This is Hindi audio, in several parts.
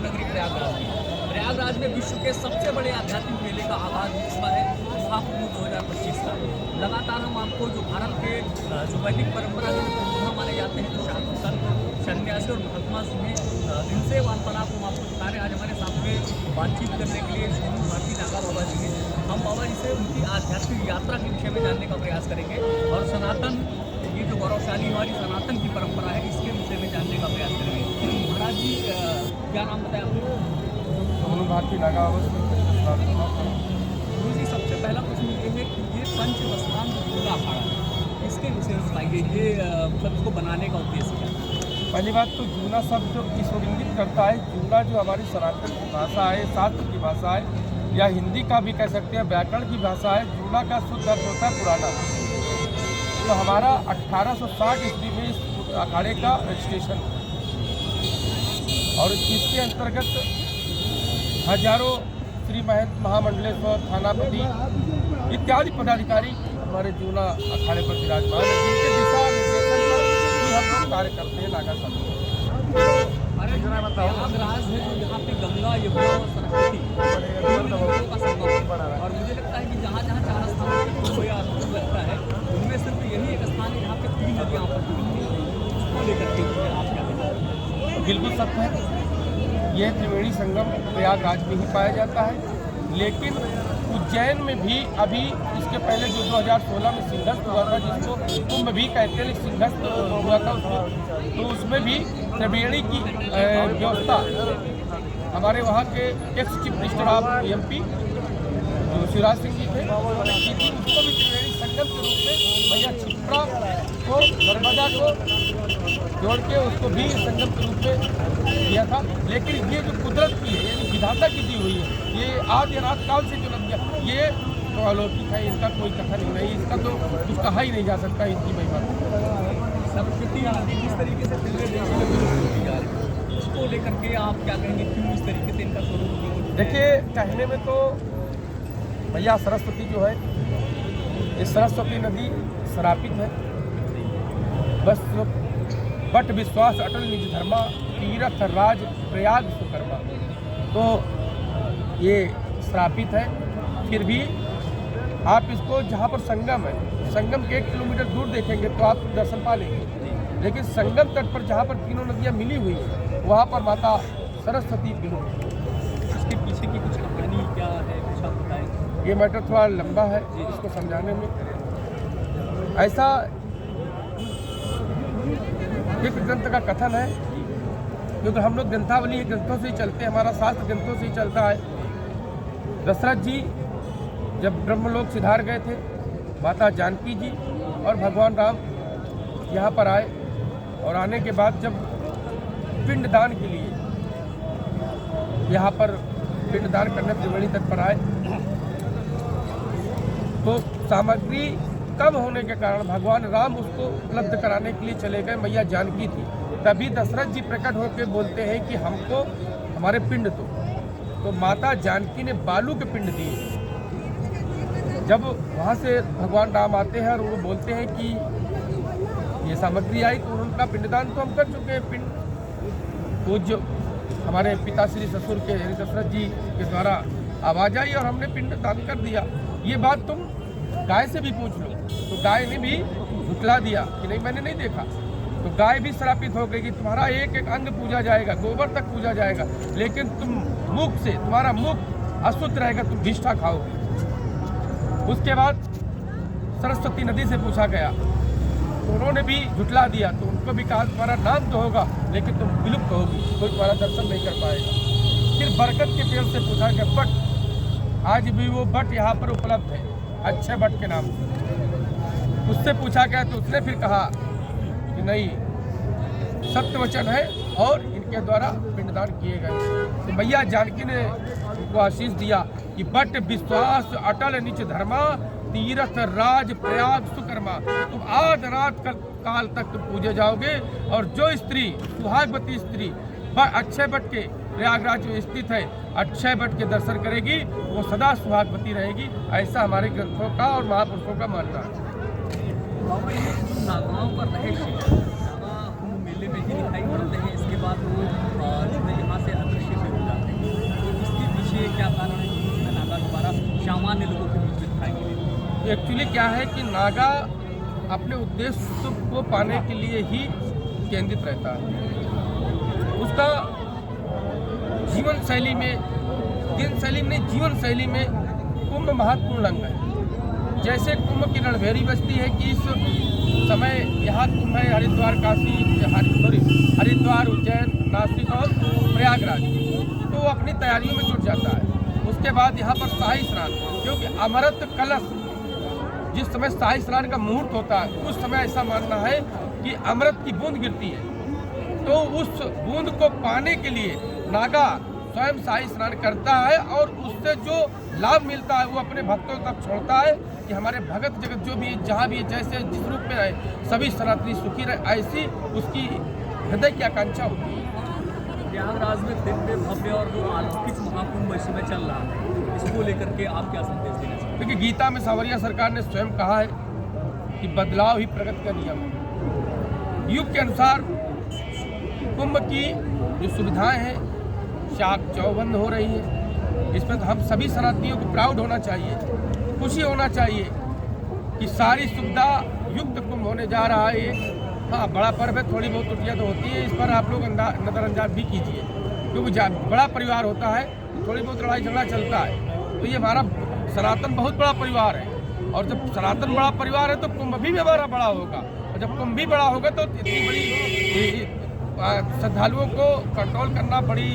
नगरी प्रयागराज में। प्रयागराज में विश्व के सबसे बड़े आध्यात्मिक मेले का आगाज हो चुका है महाकुंभ 2025 का। लगातार हम आपको जो भारत के जो वैदिक परंपरागत गुरु माने जाते हैं, जो साधु संत सन्यासी और महात्मा हैं, इनसे वार्तालाप हम आपको बता रहे हैं। आज हमारे सामने बातचीत करने के लिए सोनू भारती नागा बाबा जी हैं। हम बाबा जी से उनकी आध्यात्मिक यात्रा के विषय में जानने का प्रयास करेंगे और सनातन, ये जो गौरवशाली हमारी सनातन की परंपरा है, इसके विषय में जानने का प्रयास करेंगे। महाराज जी, क्या नाम बताया आपको? सोनू भारती नागा बाबा। गुरु जी, सबसे पहला प्रश्न ये है कि ये पंचवस्त्रान जूना अखाड़ा है, इसके विषय में बताइए। ये मतलब इसको बनाने का उद्देश्य क्या है? पहली बात तो जूना शब्द इस ओर इंगित करता है, जूना जो हमारी सनातन की भाषा है, शास्त्र की भाषा है, या हिंदी का भी कह सकते हैं, व्याकरण की भाषा है। जूना का शुद्ध अर्थ होता है पुराना। तो हमारा 1860 ईस्वी में इस अखाड़े का रजिस्ट्रेशन और इसके अंतर्गत हजारों श्री महंत, महामंडलेश्वर, थानापति इत्यादि पदाधिकारी हमारे जूना अखाड़े पर विराजमान है, जिनके दिशा निर्देशन पर ही हम लोग कार्य करते हैं नागा साहब। अरे प्रयागराज है जो यहाँ पे गंगा, यमुना और सरस्वती तीन नदियों का संगम है। और मुझे लगता है कि जहाँ जहाँ चार स्थानों पर या कुंभ लगता है, उनमें सिर्फ यही एक स्थान है जहाँ पे तीन नदियाँ आपस में मिलती हैं। उसको लेकर के आप क्या कहते हैं? बिल्कुल सत्य है, यह त्रिवेणी संगम प्रयागराज में ही पाया जाता है। लेकिन उज्जैन में भी अभी इसके पहले जो 2016 में सिंहस्थ हुआ था, जिसको कुंभ भी कहते हैं, लेकिन सिंहस्थ हुआ था उसमें, तो उसमें भी त्रिवेणी की व्यवस्था हमारे वहाँ के ex chief minister of MP जो शिवराज सिंह जी थे, उन्होंने की थी। उसको भी त्रिवेणी संगम के रूप में भैया क्षिप्रा को, नर्मदा को जोड़ के उसको भी संगम के रूप में दिया था। लेकिन ये जो कुदरत की है, यानी विधाता की दी हुई है, ये आदि अनाथ काल से जो लग गया, ये तो अलौकिक है, इनका कोई कथन ही नहीं, इसका तो कुछ कहा ही नहीं जा सकता इनकी महिमा। सरस्वती नदी किस तरीके से पूरे देश में विलुप्त होती जा रही है, उसको लेकर के आप क्या कहेंगे? क्यों इस तरीके से इनका स्वरूप? देखिए, कहने में तो भैया सरस्वती जो है, ये सरस्वती नदी श्रापित है। बस बट विश्वास अटल निज धर्मा, तीरथ राज प्रयाग सुकर्मा, तो ये श्रापित है। फिर भी आप इसको जहाँ पर संगम है, संगम के 1 किलोमीटर दूर देखेंगे तो आप दर्शन पा लेंगे। लेकिन संगम तट पर जहाँ पर तीनों नदियाँ मिली हुई है, वहाँ पर माता सरस्वती विलुप्त। इसके पीछे की कुछ कहानी क्या है, कुछ आप बताएं? ये मैटर थोड़ा लंबा है इसको समझाने में। ऐसा एक ग्रंथ का कथन है, क्योंकि हम लोग ग्रंथावली ग्रंथों से ही चलते हैं, हमारा शास्त्र ग्रंथों से ही चलता है। दशरथ जी जब ब्रह्मलोक सिधार गए थे, माता जानकी जी और भगवान राम यहाँ पर आए, और आने के बाद जब पिंडदान के लिए यहाँ पर पिंडदान करने त्रिवेणी तट पर आए, तो सामग्री कम होने के कारण भगवान राम उसको उपलब्ध कराने के लिए चले गए। मैया जानकी थी, तभी दशरथ जी प्रकट होकर बोलते हैं कि हमको हमारे पिंड दो। तो माता जानकी ने बालू के पिंड दिए। जब वहाँ से भगवान राम आते हैं और वो बोलते हैं कि ये सामग्री आई, तो उनका पिंडदान तो हम कर चुके हैं। पिंड पूज्य हमारे पिताश्री ससुर के दशरथ जी के द्वारा आवाज आई और हमने पिंडदान कर दिया। ये बात तुम गाय से भी पूछ लो, तो गाय ने भी झुठला दिया कि नहीं, मैंने नहीं देखा। तो गाय भी श्रापित हो गई कि तुम्हारा एक एक अंग पूजा जाएगा, गोबर तक पूजा जाएगा, लेकिन तुम मुख से, तुम्हारा मुख अशुद्ध रहेगा, तुम भिष्ठा खाओगे। उसके बाद सरस्वती नदी से पूछा गया, तो उन्होंने भी झुठला दिया। तो उनको भी कहा तुम्हारा नाम तो होगा, लेकिन तुम विलुप्त होगी, कोई तुम्हारा दर्शन नहीं कर पाएगा। फिर बरगद के पेड़ से पूछा गया, बट आज भी वो बट यहाँ पर उपलब्ध है, अच्छे बट के नाम से। उससे पूछा गया तो उसने फिर कहा कि नहीं, सत्य वचन है और इनके द्वारा पिंडदान किए गए। तो मैया जानकी ने उनको आशीष दिया कि बट विश्वास अटल निज धर्मा, तीरथ राज प्रयाग सुकर्मा। तुम आध रात काल तक तुम पूजे जाओगे, और जो स्त्री सुहागवती स्त्री अक्षय बट के प्रयागराज में स्थित है, अक्षय बट के दर्शन करेगी, वो सदा सुहागवती रहेगी। ऐसा हमारे ग्रंथों का और महापुरुषों का मानना है। बाबा, ये जो नागाओं का रहस्य नागा कुंभ मेले में ही दिखाई पड़ते हैं, इसके बाद वो जो है यहाँ से अदृश्य क्या है कि नागा अपने उद्देश्य को पाने के लिए ही केंद्रित रहता है। उसका जीवन शैली में, जीवन शैली में कुंभ महत्वपूर्ण अंग है। जैसे कुंभ की रणभेरी बजती है कि इस समय यहाँ कुंभ है, हरिद्वार, काशी, हरिद्वार, उज्जैन, नासिक और प्रयागराज, तो वो अपनी तैयारियों में जुट जाता है। उसके बाद यहाँ पर शाही स्नान, क्योंकि अमृत कलश जिस समय शाही स्नान का मुहूर्त होता है उस समय ऐसा मानना है कि अमृत की बूंद गिरती है, तो उस बूंद को पाने के लिए नागा स्वयं शाही स्नान करता है और उससे जो लाभ मिलता है वो अपने भक्तों तक छोड़ता है कि हमारे भगत जगत जो भी है, जहाँ भी है, जैसे जिस रूप में रहे, सभी सनातनी सुखी रहे, ऐसी उसकी हृदय की आकांक्षा होती है। प्रयागराज में दिव्य भव्य और वो अलौकिक महाकुंभ इस समय चल रहा है, इसको लेकर के आप क्या संदेश देना चाहते हैं? क्योंकि गीता में सांवरिया सरकार ने स्वयं कहा है कि बदलाव ही प्रगति का नियम है। युग के अनुसार कुंभ की जो सुविधाएं हैं चाक चौबंद हो रही है, इसमें तो हम सभी सनातनियों को प्राउड होना चाहिए, खुशी होना चाहिए कि सारी सुविधा युक्त कुंभ होने जा रहा है। हाँ, बड़ा पर्व है, थोड़ी बहुत त्रुटियाँ तो होती है, इस पर आप लोग नज़रअंदाज भी कीजिए, क्योंकि बड़ा परिवार होता है, थोड़ी बहुत लड़ाई झगड़ा चलता है, तो ये हमारा सनातन बहुत बड़ा परिवार है, और जब सनातन बड़ा परिवार है तो कुंभ भी हमारा बड़ा होगा, और जब कुंभ भी बड़ा होगा तो इतनी बड़ी श्रद्धालुओं को कंट्रोल करना बड़ी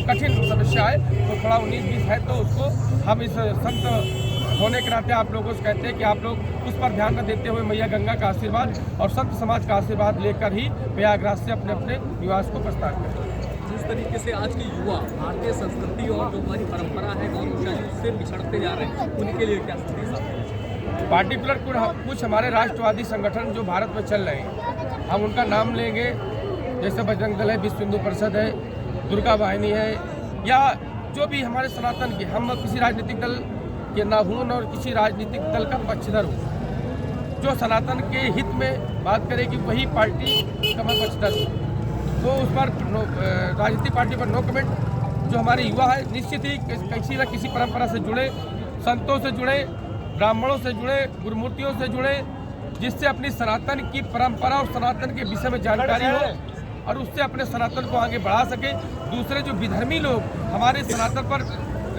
कठिन समस्या है। तो थोड़ा 19-20 है तो उसको हम इस संत होने के नाते आप लोगों से कहते हैं कि आप लोग उस पर ध्यान न देते हुए मैया गंगा का आशीर्वाद और संत समाज का आशीर्वाद लेकर ही प्रयागराज से अपने अपने निवास को प्रस्थान करें। जिस तरीके से आज के युवा भारतीय संस्कृति और जो हमारी परंपरा है गौरवशाली उससे पिछड़ते जा रहे हैं, उनके लिए क्या संदेश है? पार्टिकुलर कुछ हमारे राष्ट्रवादी संगठन जो भारत में चल रहे हैं, हम उनका नाम लेंगे, जैसे बजरंग दल है, विश्व हिंदू परिषद है, दुर्गा वाहिनी है, या जो भी हमारे सनातन के, हम किसी राजनीतिक दल के ना हूँ और किसी राजनीतिक दल का पक्षधर हूँ। जो सनातन के हित में बात करेगी वही पार्टी का मैं पक्षधर हूँ, तो उस पर राजनीतिक पार्टी पर नो कमेंट। जो हमारे युवा है निश्चित ही किसी न किसी परंपरा से जुड़े, संतों से जुड़े, ब्राह्मणों से जुड़े, गुरुमूर्तियों से जुड़े, जिससे अपनी सनातन की परंपरा और सनातन के विषय में जानकारी हो और उससे अपने सनातन को आगे बढ़ा सके। दूसरे जो विधर्मी लोग हमारे सनातन पर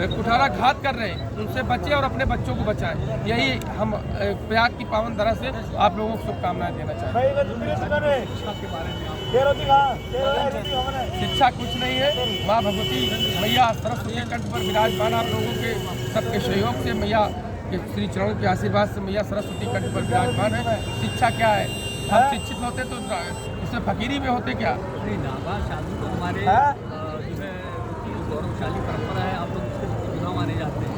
कुठाराघात कर रहे हैं उनसे बचे और अपने बच्चों को बचाएं, यही हम प्रयाग की पावन धरा से आप लोगों को शुभकामनाएं देना चाहते हैं। शिक्षा कुछ नहीं है, माँ भगवती मैया सरस्वती कंठ पर विराजमान, आप लोगों के सबके सहयोग से मैया के श्री चरणों के आशीर्वाद से मैया सरस्वती कंठ पर विराजमान है। शिक्षा क्या है, हम शिक्षित होते तो इसमें फकीरी में होते क्या? नागा शादी तो हमारे जो है गौरवशाली परंपरा है, आप लोग उसके गुना माने जाते हैं।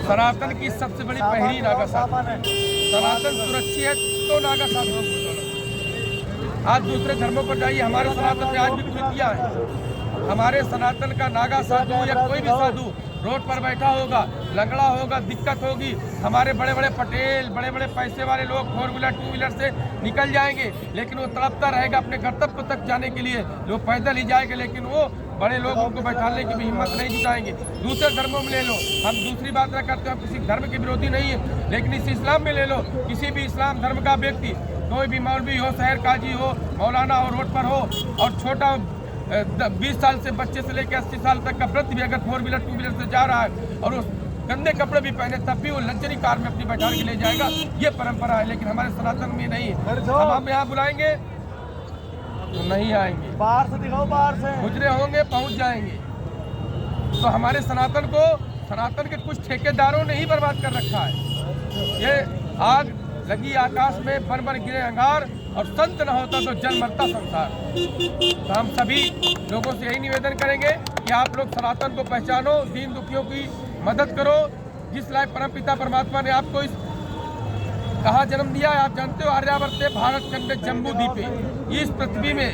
सनातन की सबसे बड़ी पहली नागा साधु, सनातन सुरक्षित है तो नागा साधुओं को। आज दूसरे धर्मों पर जाइए, हमारे सनातन में आज भी कुरीतियाँ हैं। हमारे सनातन का नागा साधु या कोई भी साधु रोड पर बैठा होगा, लंगड़ा होगा, दिक्कत होगी, हमारे बड़े बड़े पटेल, बड़े बड़े पैसे वाले लोग 4 व्हीलर 2 व्हीलर से निकल जाएंगे, लेकिन वो तड़पता रहेगा अपने गंतव्य तक जाने के लिए, लोग पैदल ही जाएंगे, लेकिन वो बड़े लोग उनको बैठाने की भी हिम्मत नहीं जुटाएंगे। दूसरे धर्मों में ले लो, हम दूसरी बात न करते, हम किसी धर्म के विरोधी नहीं है, लेकिन इस इस्लाम में ले लो, किसी भी इस्लाम धर्म का व्यक्ति, कोई भी मौलवी हो, शहर काजी हो, मौलाना हो, रोड पर हो, और छोटा 20 साल से बच्चे से लेकर 80 साल तक का वृद्ध भी अगर 4 व्हीलर 2 व्हीलर से जा रहा है और उस गंदे कपड़े भी पहने तब भी वो लग्जरी कार में अपनी बैठा के ले जाएगा, ये परंपरा है। लेकिन हमारे सनातन में नहीं है। हम यहाँ बुलाएंगे तो नहीं आएंगे, बाहर से दिखाओ, बाहर से गुजरे होंगे पहुँच जाएंगे। तो हमारे सनातन को सनातन के कुछ ठेकेदारों ने ही बर्बाद कर रखा है। ये आग लगी आकाश में, बन बन गिरे अंगार, और संत न होता तो जल मरता संसार। तो हम सभी लोगों से यही निवेदन करेंगे कि आप लोग सनातन को पहचानो, दीन दुखियों की मदद करो। जिस लायक परमपिता परमात्मा ने आपको इस कहाँ जन्म दिया है, आप जानते हो, आर्यावर्ते भारत खंडे जम्बू द्वीपे, इस पृथ्वी में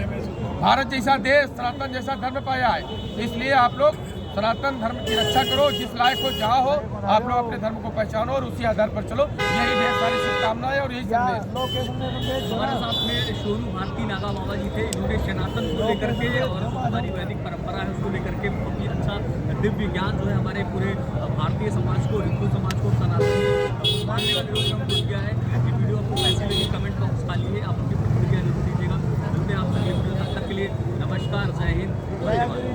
भारत जैसा देश, सनातन जैसा धर्म पाया है। तो इसलिए आप लोग सनातन धर्म की रक्षा करो, जिस लायक हो जहाँ हो, आप लोग अपने धर्म को पहचानो और उसी आधार पर चलो। यही ढेर सारी शुभकामनाएं और यही संदेश। हमारे साथ में सोनू भारती नागा बाबा जी थे, इन्होंने सनातन को लेकर के और हमारी वैदिक परंपरा है उसको लेकर के बहुत ही अच्छा दिव्य ज्ञान जो है हमारे पूरे भारतीय समाज को, हिंदू समाज को, सनातन मानने वाले लोग आपका उसका लिए आप अपनी प्रतिक्रिया जरूर दीजिएगा। मिलते हैं आपसे अगले वीडियो, तब तक के लिए नमस्कार, जय हिंद, जय भारत।